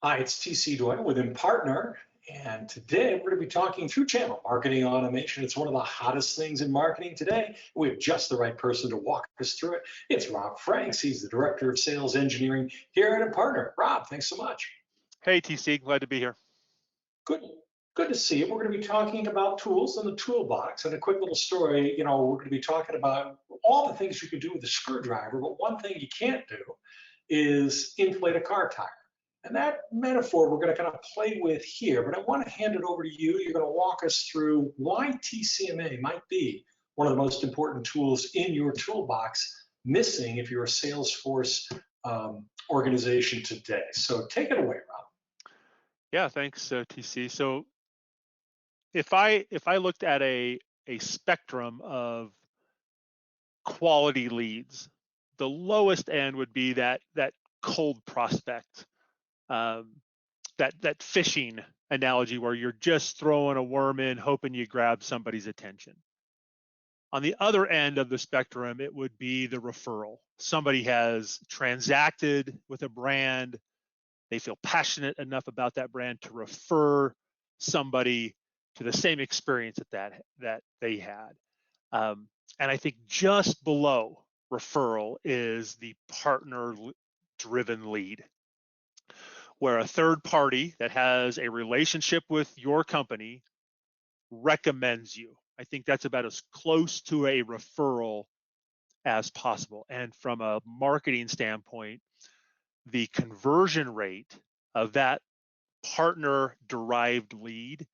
Hi, it's TC Doyle with InPartner, and today we're going to be talking through channel marketing automation. It's one of the hottest things in marketing today. We have just the right person to walk us through it. It's Robb Franks. He's the Director of Sales Engineering here at InPartner. Robb, thanks so much. Hey, TC, glad to be here. Good to see you. We're going to be talking about tools in the toolbox, and a quick little story. We're going to be talking about all the things you can do with a screwdriver, but one thing you can't do is inflate a car tire. And that metaphor we're going to kind of play with here, but I want to hand it over to you. You're going to walk us through why Tcma might be one of the most important tools in your toolbox, missing if you're a Salesforce organization today. So take it away, Robb. Yeah, thanks, TC. So if I looked at a spectrum of quality leads, the lowest end would be that cold prospect, that fishing analogy where you're just throwing a worm in, hoping you grab somebody's attention. On the other end of the spectrum, it would be the referral. Somebody has transacted with a brand. They feel passionate enough about that brand to refer somebody to the same experience that they had. And I think just below referral is the partner-driven lead, where a third party that has a relationship with your company recommends you. I think that's about as close to a referral as possible. And from a marketing standpoint, the conversion rate of that partner-derived lead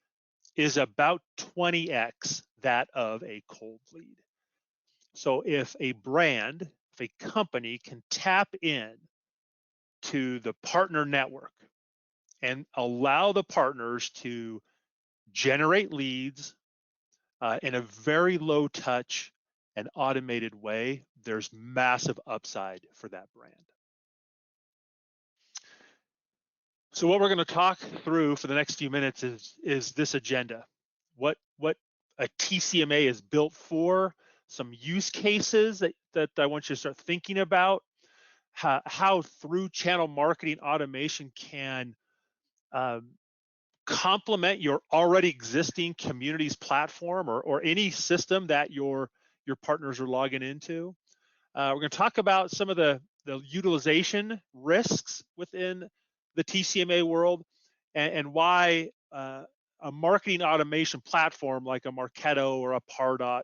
is about 20x that of a cold lead. So if a brand, if a company can tap in to the partner network and allow the partners to generate leads in a very low touch and automated way, there's massive upside for that brand. So what we're going to talk through for the next few minutes is this agenda. What a Tcma is built for, some use cases that I want you to start thinking about, how through channel marketing automation can complement your already existing communities platform or any system that your partners are logging into. We're going to talk about some of the utilization risks within the Tcma world and why a marketing automation platform like a Marketo or a Pardot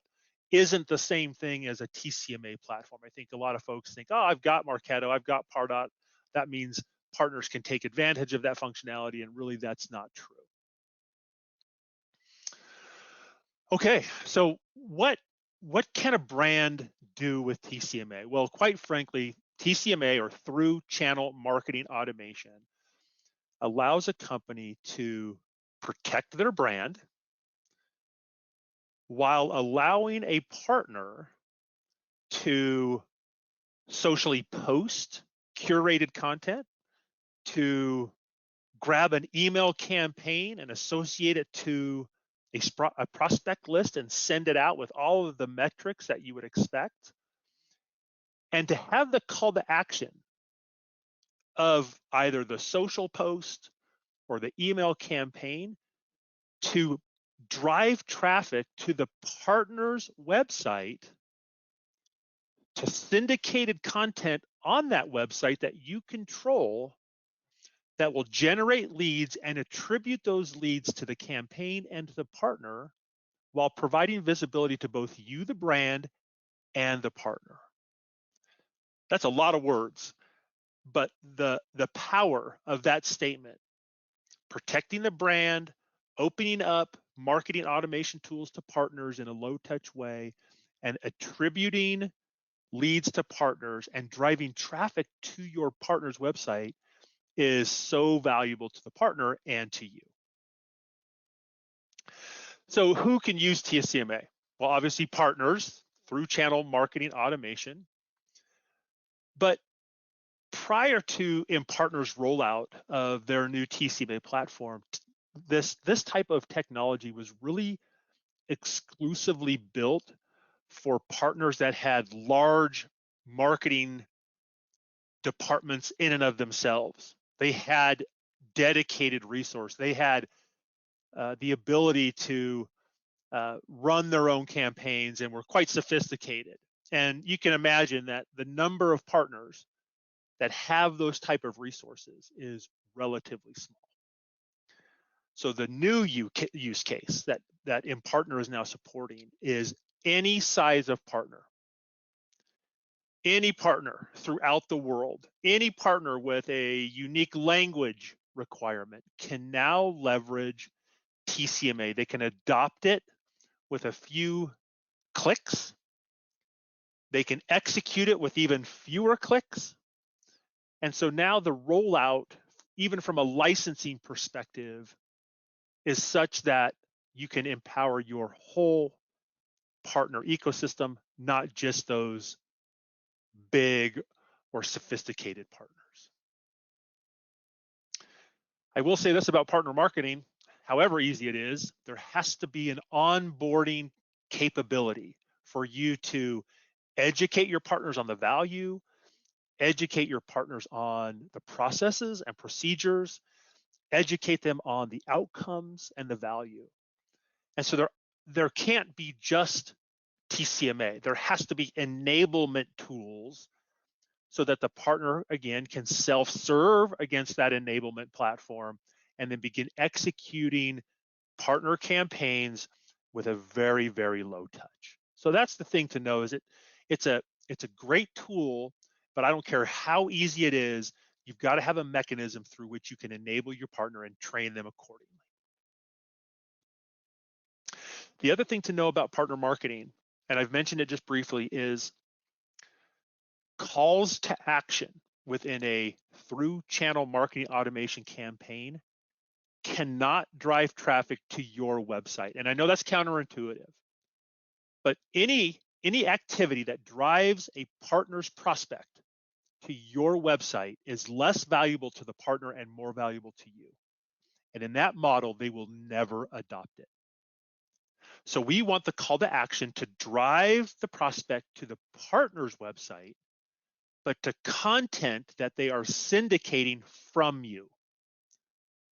isn't the same thing as a Tcma platform. I think a lot of folks think, oh, I've got Marketo, I've got Pardot. That means partners can take advantage of that functionality, and really that's not true. Okay, so what can a brand do with Tcma? Well, quite frankly, Tcma, or through channel marketing automation, allows a company to protect their brand while allowing a partner to socially post curated content, to grab an email campaign and associate it to a prospect list and send it out with all of the metrics that you would expect, and to have the call to action of either the social post or the email campaign to drive traffic to the partner's website, to syndicated content on that website that you control, that will generate leads and attribute those leads to the campaign and to the partner, while providing visibility to both you, the brand, and the partner. That's a lot of words, but the power of that statement, protecting the brand, opening up marketing automation tools to partners in a low-touch way, and attributing leads to partners and driving traffic to your partner's website is so valuable to the partner and to you. So who can use Tcma? Well, obviously partners through channel marketing automation. But prior to InPartner's rollout of their new Tcma platform, this type of technology was really exclusively built for partners that had large marketing departments in and of themselves. They had dedicated resource. They had the ability to run their own campaigns and were quite sophisticated. And you can imagine that the number of partners that have those type of resources is relatively small. So the new use case that InPartner is now supporting is any size of partner. Any partner throughout the world, any partner with a unique language requirement can now leverage TCMA. They can adopt it with a few clicks. They can execute it with even fewer clicks. And so now the rollout, even from a licensing perspective, is such that you can empower your whole partner ecosystem, not just those big or sophisticated partners. I will say this about partner marketing, however easy it is, there has to be an onboarding capability for you to educate your partners on the value, educate your partners on the processes and procedures, educate them on the outcomes and the value. And so there can't be just TCMA. There has to be enablement tools so that the partner, again, can self-serve against that enablement platform and then begin executing partner campaigns with a very, very low touch. So that's the thing to know, is it's a great tool, but I don't care how easy it is, you've got to have a mechanism through which you can enable your partner and train them accordingly. The other thing to know about partner marketing, and I've mentioned it just briefly, is calls to action within a through channel marketing automation campaign cannot drive traffic to your website. And I know that's counterintuitive, but any activity that drives a partner's prospect to your website is less valuable to the partner and more valuable to you. And in that model, they will never adopt it. So we want the call to action to drive the prospect to the partner's website, but to content that they are syndicating from you.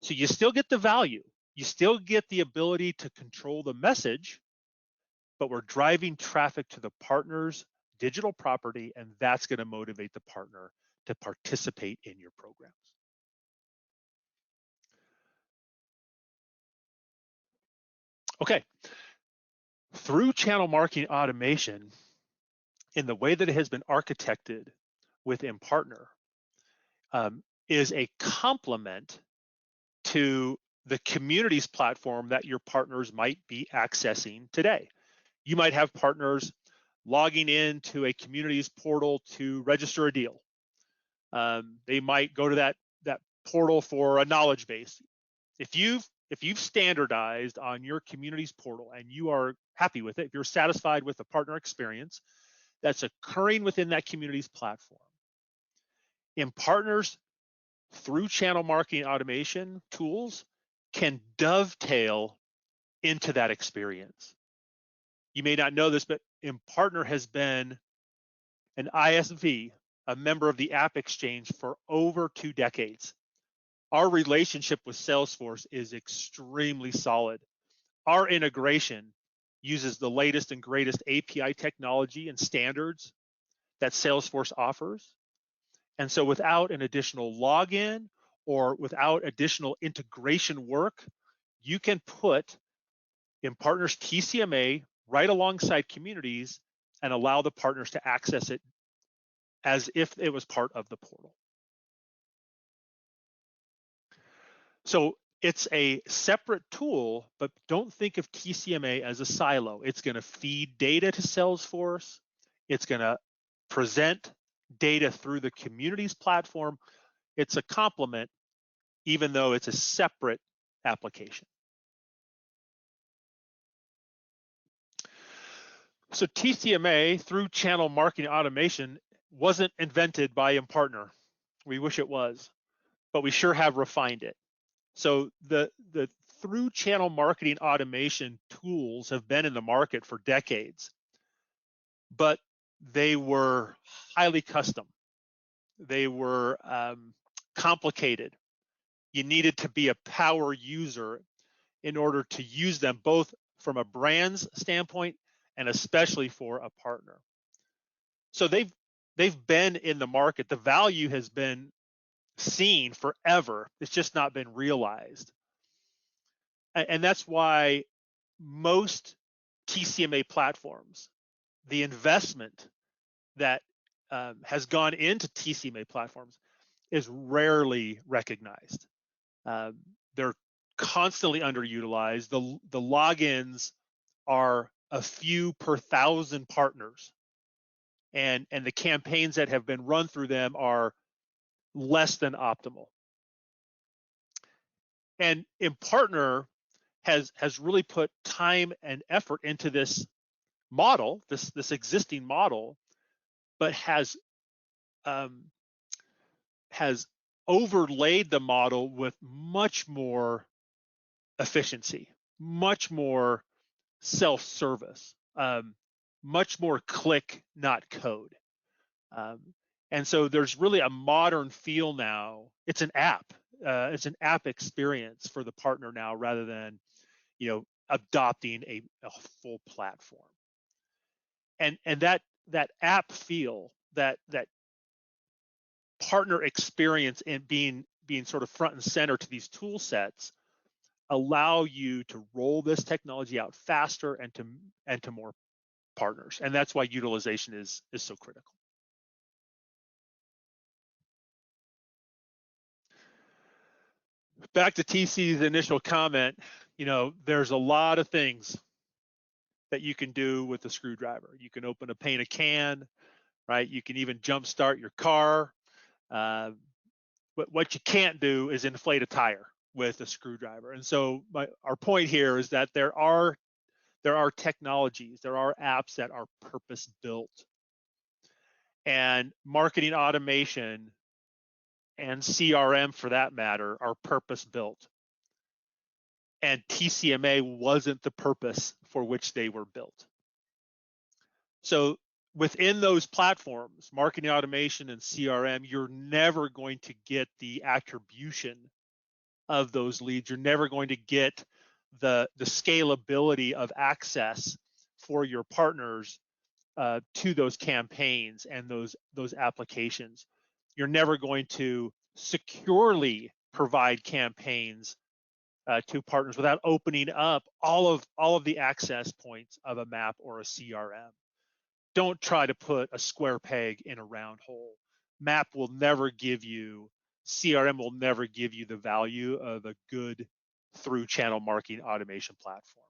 So you still get the value, you still get the ability to control the message, but we're driving traffic to the partner's digital property, and that's going to motivate the partner to participate in your programs. Okay, through channel marketing automation, in the way that it has been architected within InPartner, is a complement to the communities platform that your partners might be accessing today. You might have partners logging into a communities portal to register a deal. They might go to that portal for a knowledge base. If you've standardized on your communities portal and you are happy with it, if you're satisfied with the partner experience that's occurring within that communities platform, InPartner's through channel marketing automation tools can dovetail into that experience. You may not know this, but InPartner has been an ISV, a member of the App Exchange, for over 2 decades. Our relationship with Salesforce is extremely solid. Our integration uses the latest and greatest API technology and standards that Salesforce offers. And so without an additional login or without additional integration work, you can put InPartner's TCMA right alongside communities and allow the partners to access it as if it was part of the portal. So it's a separate tool, but don't think of TCMA as a silo. It's going to feed data to Salesforce. It's going to present data through the communities platform. It's a complement, even though it's a separate application. So TCMA, through channel marketing automation, wasn't invented by InPartner. We wish it was, but we sure have refined it. So the through channel marketing automation tools have been in the market for decades, but they were highly custom. They were complicated. you needed to be a power user in order to use them both from a brand's standpoint and especially for a partner. So they've been in the market. The value has been seen forever. It's just not been realized. And that's why most TCMA platforms, the investment that has gone into TCMA platforms is rarely recognized. They're constantly underutilized. The logins are a few per thousand partners, and the campaigns that have been run through them are less than optimal. And Impartner has really put time and effort into this model, this existing model, but has overlaid the model with much more efficiency, much more self-service, much more click, not code. And so there's really a modern feel now. It's an app. It's an app experience for the partner now, rather than adopting a full platform. And that app feel, that partner experience, and being sort of front and center to these tool sets, allow you to roll this technology out faster and to more partners. And that's why utilization is so critical. Back to TC's initial comment, there's a lot of things that you can do with the screwdriver. You can paint a can, right? You can even jumpstart your car. But what you can't do is inflate a tire with a screwdriver. And so our point here is that there are technologies, there are apps that are purpose-built, and marketing automation and CRM, for that matter, are purpose-built. And TCMA wasn't the purpose for which they were built. So within those platforms, marketing automation and CRM, you're never going to get the attribution of those leads. You're never going to get the scalability of access for your partners to those campaigns and those applications. You're never going to securely provide campaigns to partners without opening up all of the access points of a map or a CRM. Don't try to put a square peg in a round hole. Map will never give you, CRM will never give you the value of a good through channel marketing automation platform.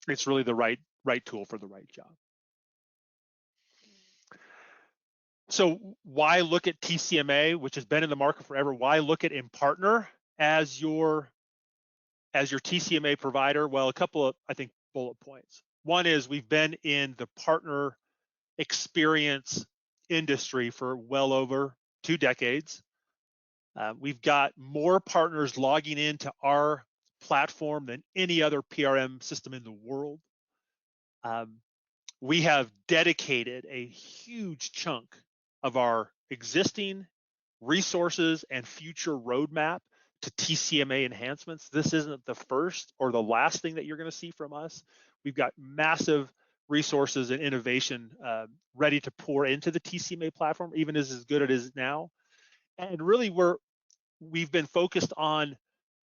It's really the right tool for the right job. So why look at TCMA, which has been in the market forever? Why look at Impartner as your TCMA provider? Well, a couple of, I think, bullet points. One is we've been in the partner experience industry for well over 2 decades. We've got more partners logging into our platform than any other PRM system in the world. We have dedicated a huge chunk of our existing resources and future roadmap to TCMA enhancements. This isn't the first or the last thing that you're going to see from us. We've got massive resources and innovation ready to pour into the TCMA platform, even as good as it is now. And really, we've been focused on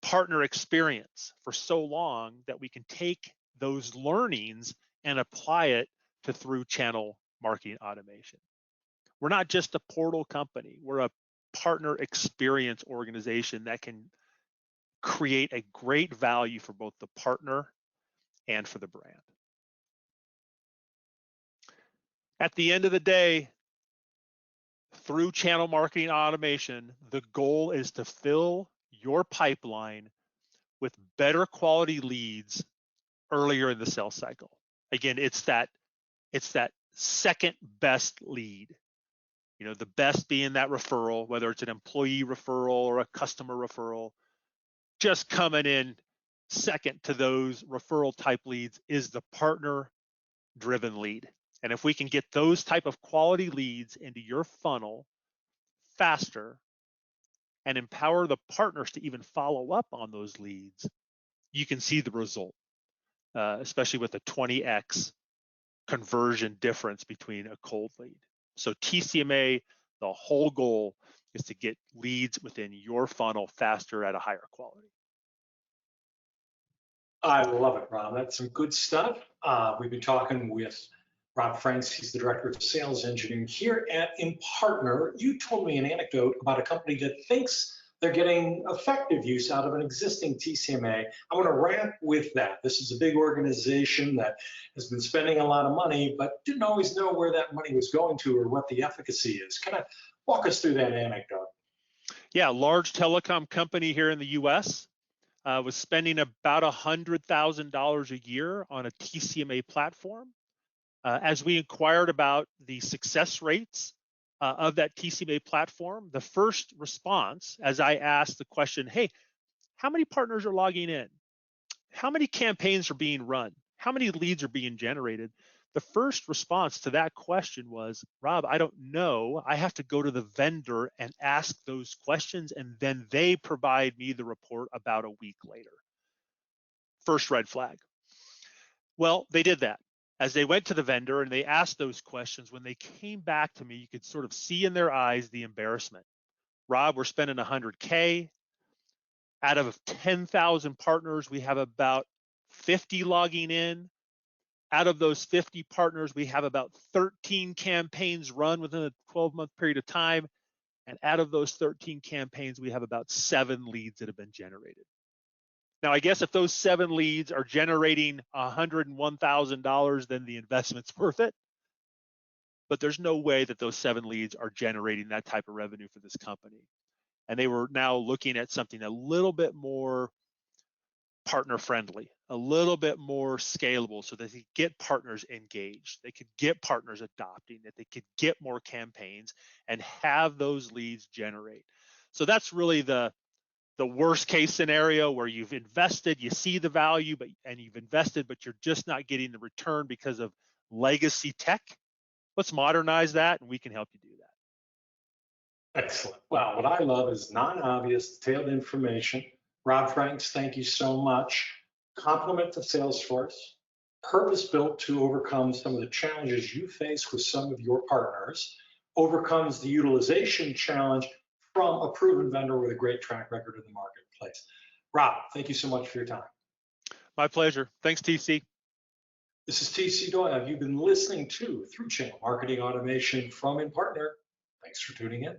partner experience for so long that we can take those learnings and apply it to through channel marketing automation. We're not just a portal company. We're a partner experience organization that can create a great value for both the partner and for the brand. At the end of the day, through channel marketing automation, the goal is to fill your pipeline with better quality leads earlier in the sales cycle. Again, it's that second best lead. The best being that referral, whether it's an employee referral or a customer referral. Just coming in second to those referral type leads is the partner driven lead. And if we can get those type of quality leads into your funnel faster, and empower the partners to even follow up on those leads, you can see the result, especially with a 20x conversion difference between a cold lead. So TCMA, the whole goal is to get leads within your funnel faster at a higher quality. I love it, Rob. That's some good stuff. We've been talking with Robb Franks. He's the Director of Sales Engineering here at InPartner. You told me an anecdote about a company that thinks they're getting effective use out of an existing TCMA. I want to wrap with that. This is a big organization that has been spending a lot of money, but didn't always know where that money was going to or what the efficacy is. Kind of walk us through that anecdote. Yeah, large telecom company here in the US was spending about $100,000 a year on a TCMA platform. As we inquired about the success rates of that TCMA platform, the first response, as I asked the question, hey, how many partners are logging in? How many campaigns are being run? How many leads are being generated? The first response to that question was, Rob, I don't know. I have to go to the vendor and ask those questions, and then they provide me the report about a week later. First red flag. Well, they did that. As they went to the vendor and they asked those questions, when they came back to me, you could sort of see in their eyes the embarrassment. Rob, we're spending 100K. Out of 10,000 partners, we have about 50 logging in. Out of those 50 partners, we have about 13 campaigns run within a 12-month period of time. And out of those 13 campaigns, we have about 7 leads that have been generated. Now, I guess if those 7 leads are generating $101,000, then the investment's worth it. But there's no way that those 7 leads are generating that type of revenue for this company. And they were now looking at something a little bit more partner friendly, a little bit more scalable, so that they could get partners engaged, they could get partners adopting it, they could get more campaigns and have those leads generate. So that's really the worst case scenario, where you've invested, you see the value, and you've invested, but you're just not getting the return because of legacy tech. Let's modernize that, and we can help you do that. Excellent. Well, what I love is non-obvious, detailed information. Robb Franks, thank you so much. Compliment to Salesforce, purpose-built to overcome some of the challenges you face with some of your partners, overcomes the utilization challenge from a proven vendor with a great track record in the marketplace. Rob, thank you so much for your time. My pleasure. Thanks, TC. This is TC Doyle. You've been listening to Through Channel Marketing Automation from InPartner. Thanks for tuning in.